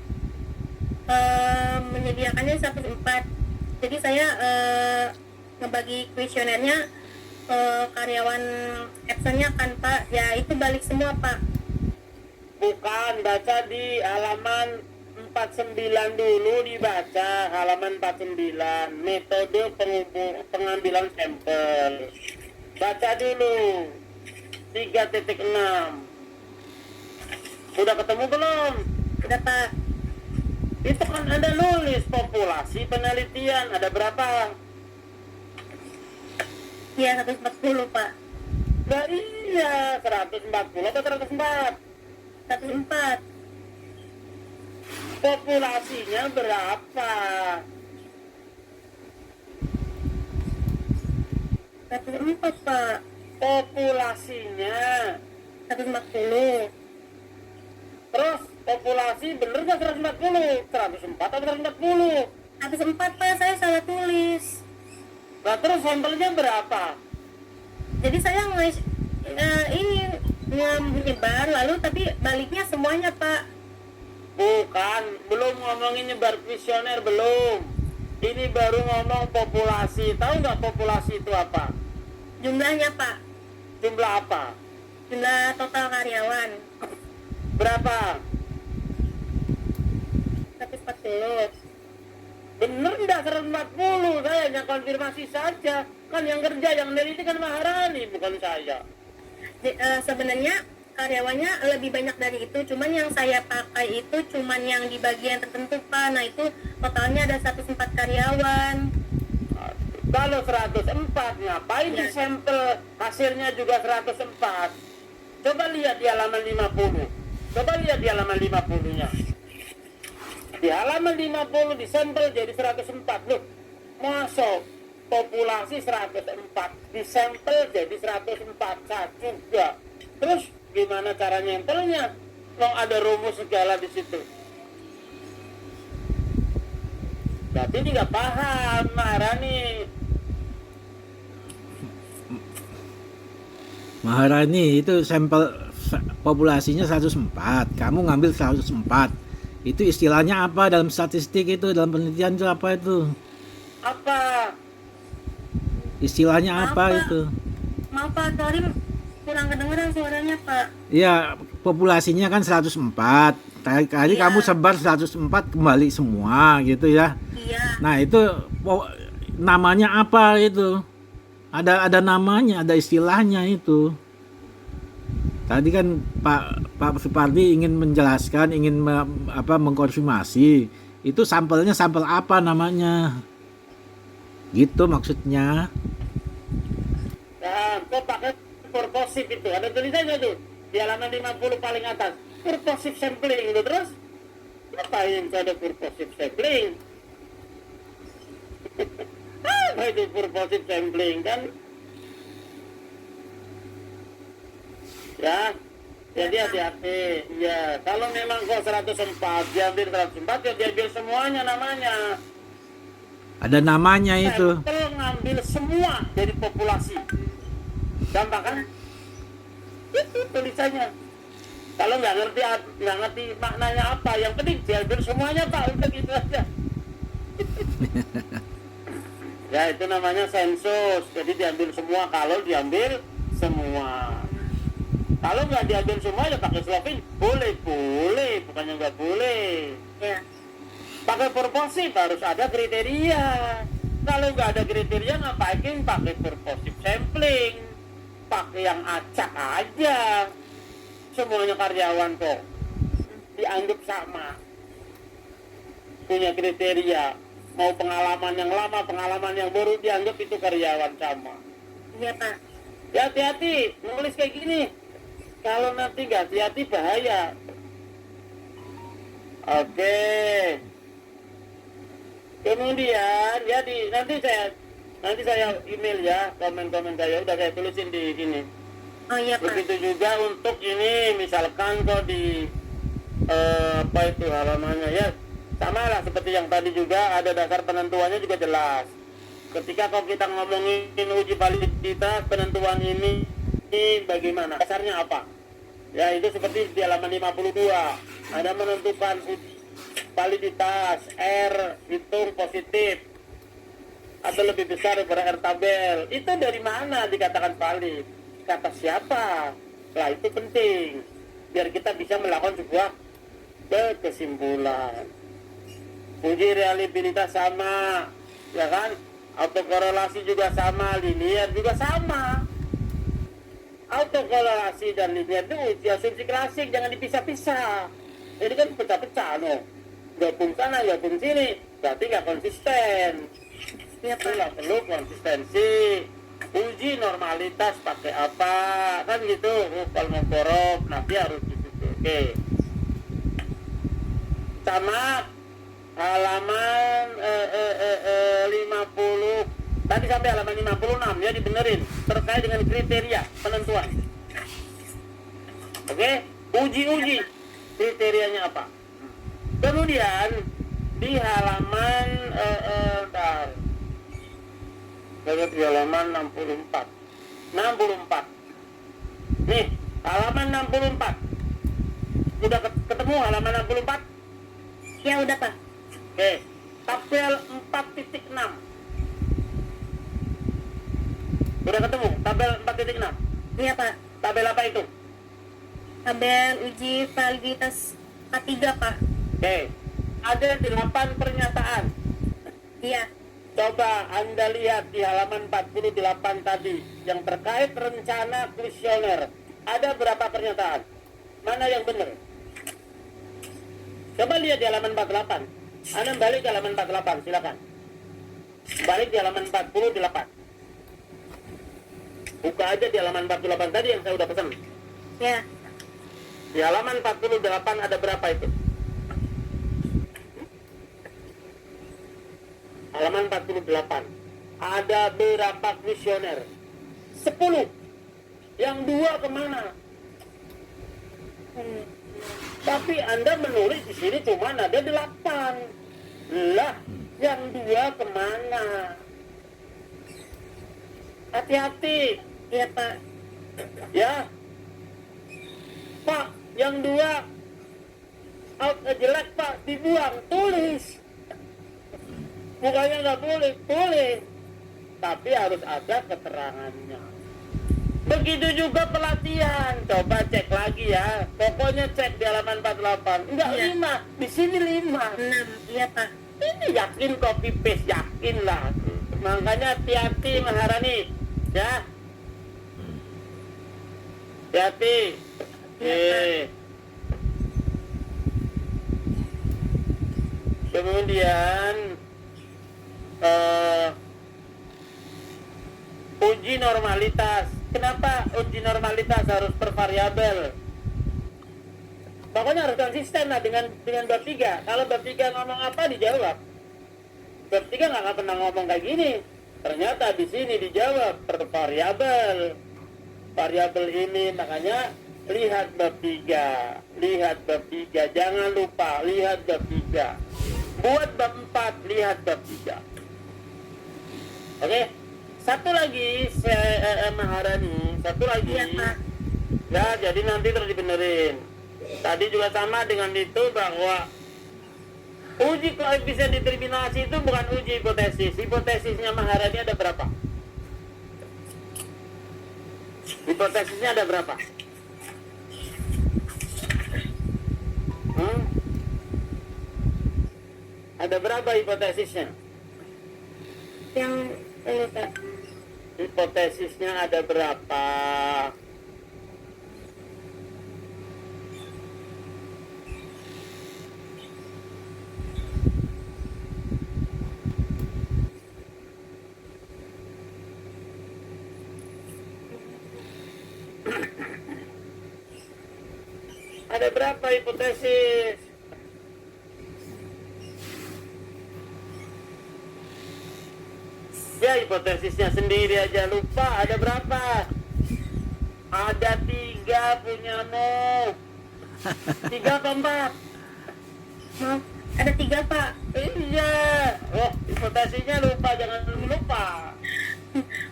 menyediakannya 104. Jadi saya ngebagi kuesionernya karyawan absennya kan Pak, ya itu balik semua Pak. Bukan, baca di halaman 49 dulu, dibaca halaman 49 metode pengambilan sampel. Baca dulu 3.6. Udah ketemu belum? Udah Pak. Itu kan ada nulis populasi penelitian, ada berapa? Iya 140 Pak. Nah iya, 140 atau 104? 104. Populasinya berapa? 104 Pak. Populasinya. 140. Terus populasi bener nggak 140? 104 atau 140? 104 Pak, saya salah tulis. Nah terus sampelnya berapa? Jadi saya menyebar lalu tapi baliknya semuanya Pak. Bukan, belum ngomongin nyebar kuesioner, belum. Ini baru ngomong populasi. Tahu nggak populasi itu apa? Jumlahnya Pak, Jumlah apa? jumlah total karyawan Berapa? 140. Bener nggak 140? Saya hanya konfirmasi saja. Kan yang kerja, yang neliti kan Maharani, bukan saya. Sebenarnya karyawannya lebih banyak dari itu, cuman yang saya pakai itu cuman yang di bagian tertentu Pak. Nah itu totalnya ada 104 karyawan. Kalau 104, ngapain di sampel hasilnya juga 104? Coba lihat di halaman 50. Coba lihat di halaman 50-nya. Di halaman 50 di sampel jadi 104. Loh, masuk populasi 104. Di sampel jadi 104 juga. Terus gimana cara nyempelnya? Mau ada rumus segala di situ. Berarti ini nggak paham, Maharani. Maharani itu sampel populasinya 104, kamu ngambil 104. Itu istilahnya apa dalam statistik itu, dalam penelitian itu apa itu? Apa? Istilahnya apa itu? Maaf Pak, sorry kurang kedengeran suaranya Pak. Iya, populasinya kan 104. Kali Iya. kamu sebar 104 kembali semua gitu ya. Iya. Nah, itu namanya apa itu? Ada namanya, ada istilahnya itu. Tadi kan Pak Supardi ingin menjelaskan, ingin mengkonfirmasi. Itu sampelnya sampel apa namanya? Gitu maksudnya. Nah, kok pakai purposive itu? Ada tulisannya tuh di halaman 50 paling atas. Purposive sampling itu terus. Ngapain ada purposive sampling? Apa itu purposive sampling kan? Ya, jadi hati-hati. Ya, kalau memang kok 104 diambil 104 ya diambil semuanya namanya. Ada namanya itu. Sampel ngambil semua dari populasi. Gampang kan? Itu tulisannya. Kalau nggak ngerti maknanya apa, yang penting diambil semuanya Pak, udah gitu aja. Ya itu namanya sensus. Jadi diambil semua, kalau diambil semua. Kalau nggak diambil semua ya pakai Slovin, boleh, bukannya nggak boleh. Ya. Pakai purposive harus ada kriteria. Kalau nggak ada kriteria ngapain pakai purposive sampling? Pakai yang acak aja. Semuanya karyawan kok dianggap sama, punya kriteria. Mau pengalaman yang lama, pengalaman yang baru, dianggap itu karyawan sama. Iya Pak. Ya hati-hati nulis kayak gini. Kalau nanti nggak hati-hati bahaya. Oke. Kemudian ya nanti saya email ya komen-komen saya, udah saya tulisin di sini. Oh iya Pak. Begitu juga untuk ini, misalkan kok di apa itu halamannya ya, sama lah seperti yang tadi juga, ada dasar penentuannya juga jelas. Ketika kalau kita ngomongin uji validitas penentuan ini bagaimana, dasarnya apa ya, itu seperti di halaman 52 ada menentukan uji validitas R hitung positif atau lebih besar daripada R tabel. Itu dari mana dikatakan valid, kata siapa, lah itu penting biar kita bisa melakukan sebuah kesimpulan. Uji reliabilitas sama, ya kan? Autokorelasi juga sama, linear juga sama. Autokorelasi dan linear itu uji asumsi klasik, jangan dipisah-pisah. Jadi kan pecah-pecah, no. Gabung sana, gabung sini, berarti nggak konsisten. Itulah perlu konsistensi. Uji normalitas pakai apa, kan gitu. Kalau mau korup, nanti harus gitu. Oke. Sama halaman 50 tadi sampai halaman 56 ya, dibenerin terkait dengan kriteria penentuan. Oke, uji kriterianya apa. Kemudian di halaman di halaman 64 nih, halaman 64 udah ketemu halaman 64? Ya udah Pak. Oke, tabel 4.6 udah ketemu, tabel 4.6. Iya Pak. Tabel apa itu? Tabel uji validitas K3 Pak. Oke, ada 8 pernyataan. Iya. Coba Anda lihat di halaman 48 tadi yang terkait rencana kuesioner. Ada berapa pernyataan? Mana yang benar? Coba lihat di halaman 48. Anda balik ke halaman 48, silakan. Balik di halaman 48. Buka aja di halaman 48 tadi yang saya udah pesan. Ya. Di halaman 48 ada berapa itu? Halaman 48. Ada berapa kuesioner? 10. Yang 2 kemana? Tapi Anda menulis di sini cuma ada 8. Lah, yang 2 kemana? Hati-hati. Iya Pak. Ya. Pak, yang 2 out jelek Pak, dibuang, tulis. Bukannya nggak boleh, boleh. Tapi harus ada keterangannya. Begitu juga pelatihan. Coba cek lagi ya. Pokoknya cek di halaman 48. Enggak, Iya. 5. Di sini 5. 6. Iya Pak. Ini yakin copy paste, yakin lah. Makanya hati-hati Maharani. Ya. Hati-hati. Kemudian uji normalitas. Kenapa uji normalitas harus per variabel? Pokoknya harus konsisten lah dengan bab 3. Kalau bab 3 ngomong apa dijawab. Bab 3 nggak pernah ngomong kayak gini. Ternyata di sini dijawab per variabel. Variabel ini, makanya lihat bab 3. Lihat bab 3. Jangan lupa lihat bab 3. Buat bab 4, lihat bab 3. Oke? Satu lagi, Maharani. Satu lagi. Iya Pak. Ya, jadi nanti terus dibenerin. Tadi juga sama dengan itu bahwa uji koefisien determinasi itu bukan uji hipotesis. Hipotesisnya Maharani ada berapa? Hipotesisnya ada berapa? Ada berapa hipotesisnya? Yang ini Pak. Hipotesisnya ada berapa? Ada berapa hipotesis? Ya, hipotesisnya sendiri aja lupa. Ada berapa? Ada 3 punyamu. 3 atau 4? Maaf, ada 3 Pak. Iya. Oh, imputasinya lupa, jangan lupa.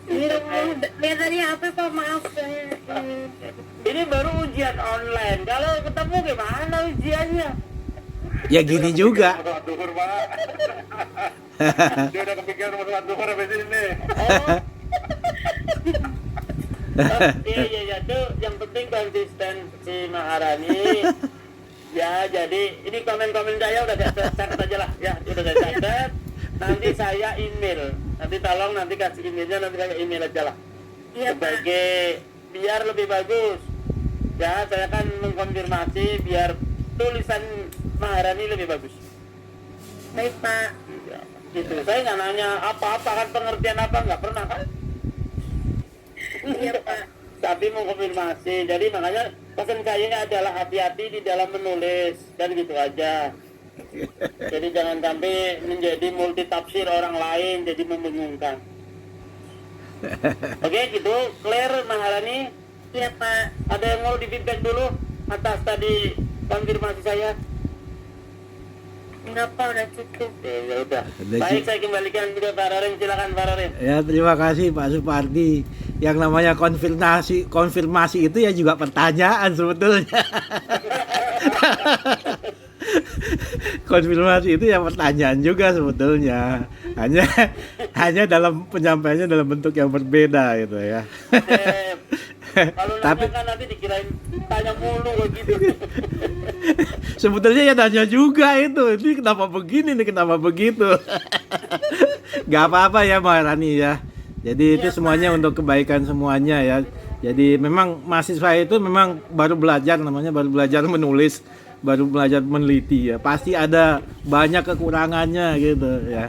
Lihat dari HP Pak, maaf saya. Ini baru ujian online. Kalau ketemu gimana ujiannya? Ya gini juga. Sholat duhur, Pak. Dia udah kepikiran mau sholat duhur habis ini. Oh. Iya, itu yang penting konsisten si Maharani. Ya, jadi ini komen-komen saya udah saya catat aja lah. Ya, udah saya catat. Nanti saya email. Nanti tolong nanti kasih emailnya, nanti saya email aja lah. Iya Pak. Sebagai biar lebih bagus. Ya, saya akan mengkonfirmasi biar tulisan Maharani lebih bagus. Baik Pak. Ya, gitu. Saya nggak nanya apa-apa kan, pengertian apa nggak pernah kan? Iya Pak. Tapi mengkonfirmasi. Jadi makanya pesan saya adalah hati-hati di dalam menulis, dan gitu aja. Jadi jangan sampai menjadi multi tafsir orang lain, jadi membingungkan. Oke, gitu. Clear Maharani? Iya Pak. Ada yang mau di feedback dulu atas tadi konfirmasi saya? Enggak Pak, udah cukup. Ya udah. Udah, Baik, Ci. saya kembalikan ke Pak Rarim. Silakan Pak Rarim. Ya terima kasih Pak Supardi. Yang namanya konfirmasi itu ya juga pertanyaan sebetulnya. Konfirmasi itu ya pertanyaan juga sebetulnya. Hanya dalam penyampaiannya dalam bentuk yang berbeda gitu ya. Kalau Tapi nanya kan nanti dikirain tanya mulu begitu. sebetulnya ya nanya juga itu. Ini kenapa begini, ini kenapa begitu. Gak apa-apa ya Maharani ya. Jadi itu semuanya untuk kebaikan semuanya ya. Jadi memang mahasiswa itu memang baru belajar, namanya baru belajar menulis, baru belajar meneliti ya. Pasti ada banyak kekurangannya gitu ya.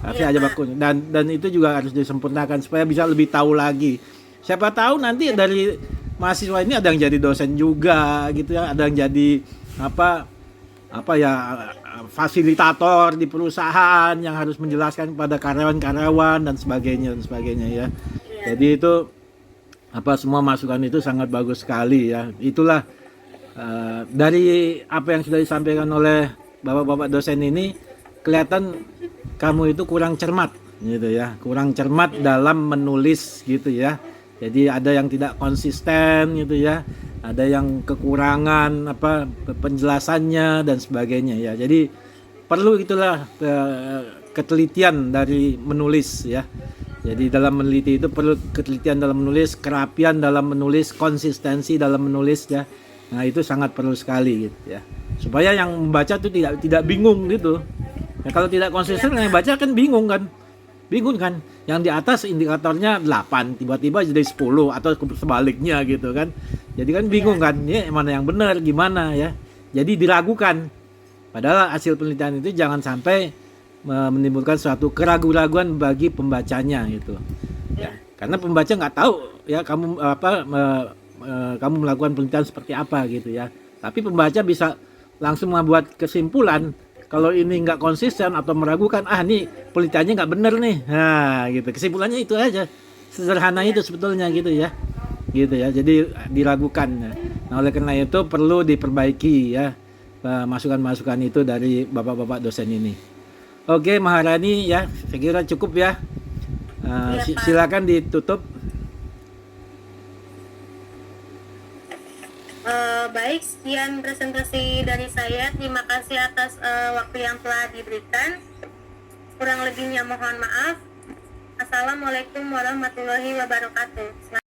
Pasti ada bakunya. Dan itu juga harus disempurnakan supaya bisa lebih tahu lagi. Siapa tahu nanti dari mahasiswa ini ada yang jadi dosen juga gitu ya, ada yang jadi apa ya, fasilitator di perusahaan yang harus menjelaskan kepada karyawan-karyawan dan sebagainya ya. Jadi itu semua masukan itu sangat bagus sekali ya. Itulah dari apa yang sudah disampaikan oleh bapak-bapak dosen ini, kelihatan kamu itu kurang cermat gitu ya, kurang cermat dalam menulis gitu ya. Jadi ada yang tidak konsisten gitu ya, ada yang kekurangan penjelasannya dan sebagainya ya. Jadi perlu itulah ketelitian dari menulis ya. Jadi dalam meneliti itu perlu ketelitian dalam menulis, kerapian dalam menulis, konsistensi dalam menulis ya. Nah itu sangat perlu sekali gitu ya. Supaya yang membaca itu tidak bingung gitu. Ya, kalau tidak konsisten yang baca kan bingung kan. Bingung kan, yang di atas indikatornya 8 tiba-tiba jadi 10 atau sebaliknya gitu kan. Jadi kan bingung kan, ya mana yang benar gimana ya. Jadi diragukan. Padahal hasil penelitian itu jangan sampai menimbulkan suatu keraguan-raguan bagi pembacanya gitu. Ya, karena pembaca nggak tahu ya kamu kamu melakukan penelitian seperti apa gitu ya. Tapi pembaca bisa langsung membuat kesimpulan. Kalau ini nggak konsisten atau meragukan, ini penelitiannya nggak benar nih. Nah, gitu. Kesimpulannya itu aja. Sederhana itu sebetulnya gitu ya. Gitu ya. Jadi diragukan. Nah, oleh karena itu perlu diperbaiki ya masukan-masukan itu dari bapak-bapak dosen ini. Oke, Maharani ya, saya kira cukup ya. Silakan ditutup. Baik, sekian presentasi dari saya. Terima kasih atas waktu yang telah diberikan. Kurang lebihnya mohon maaf. Assalamualaikum warahmatullahi wabarakatuh.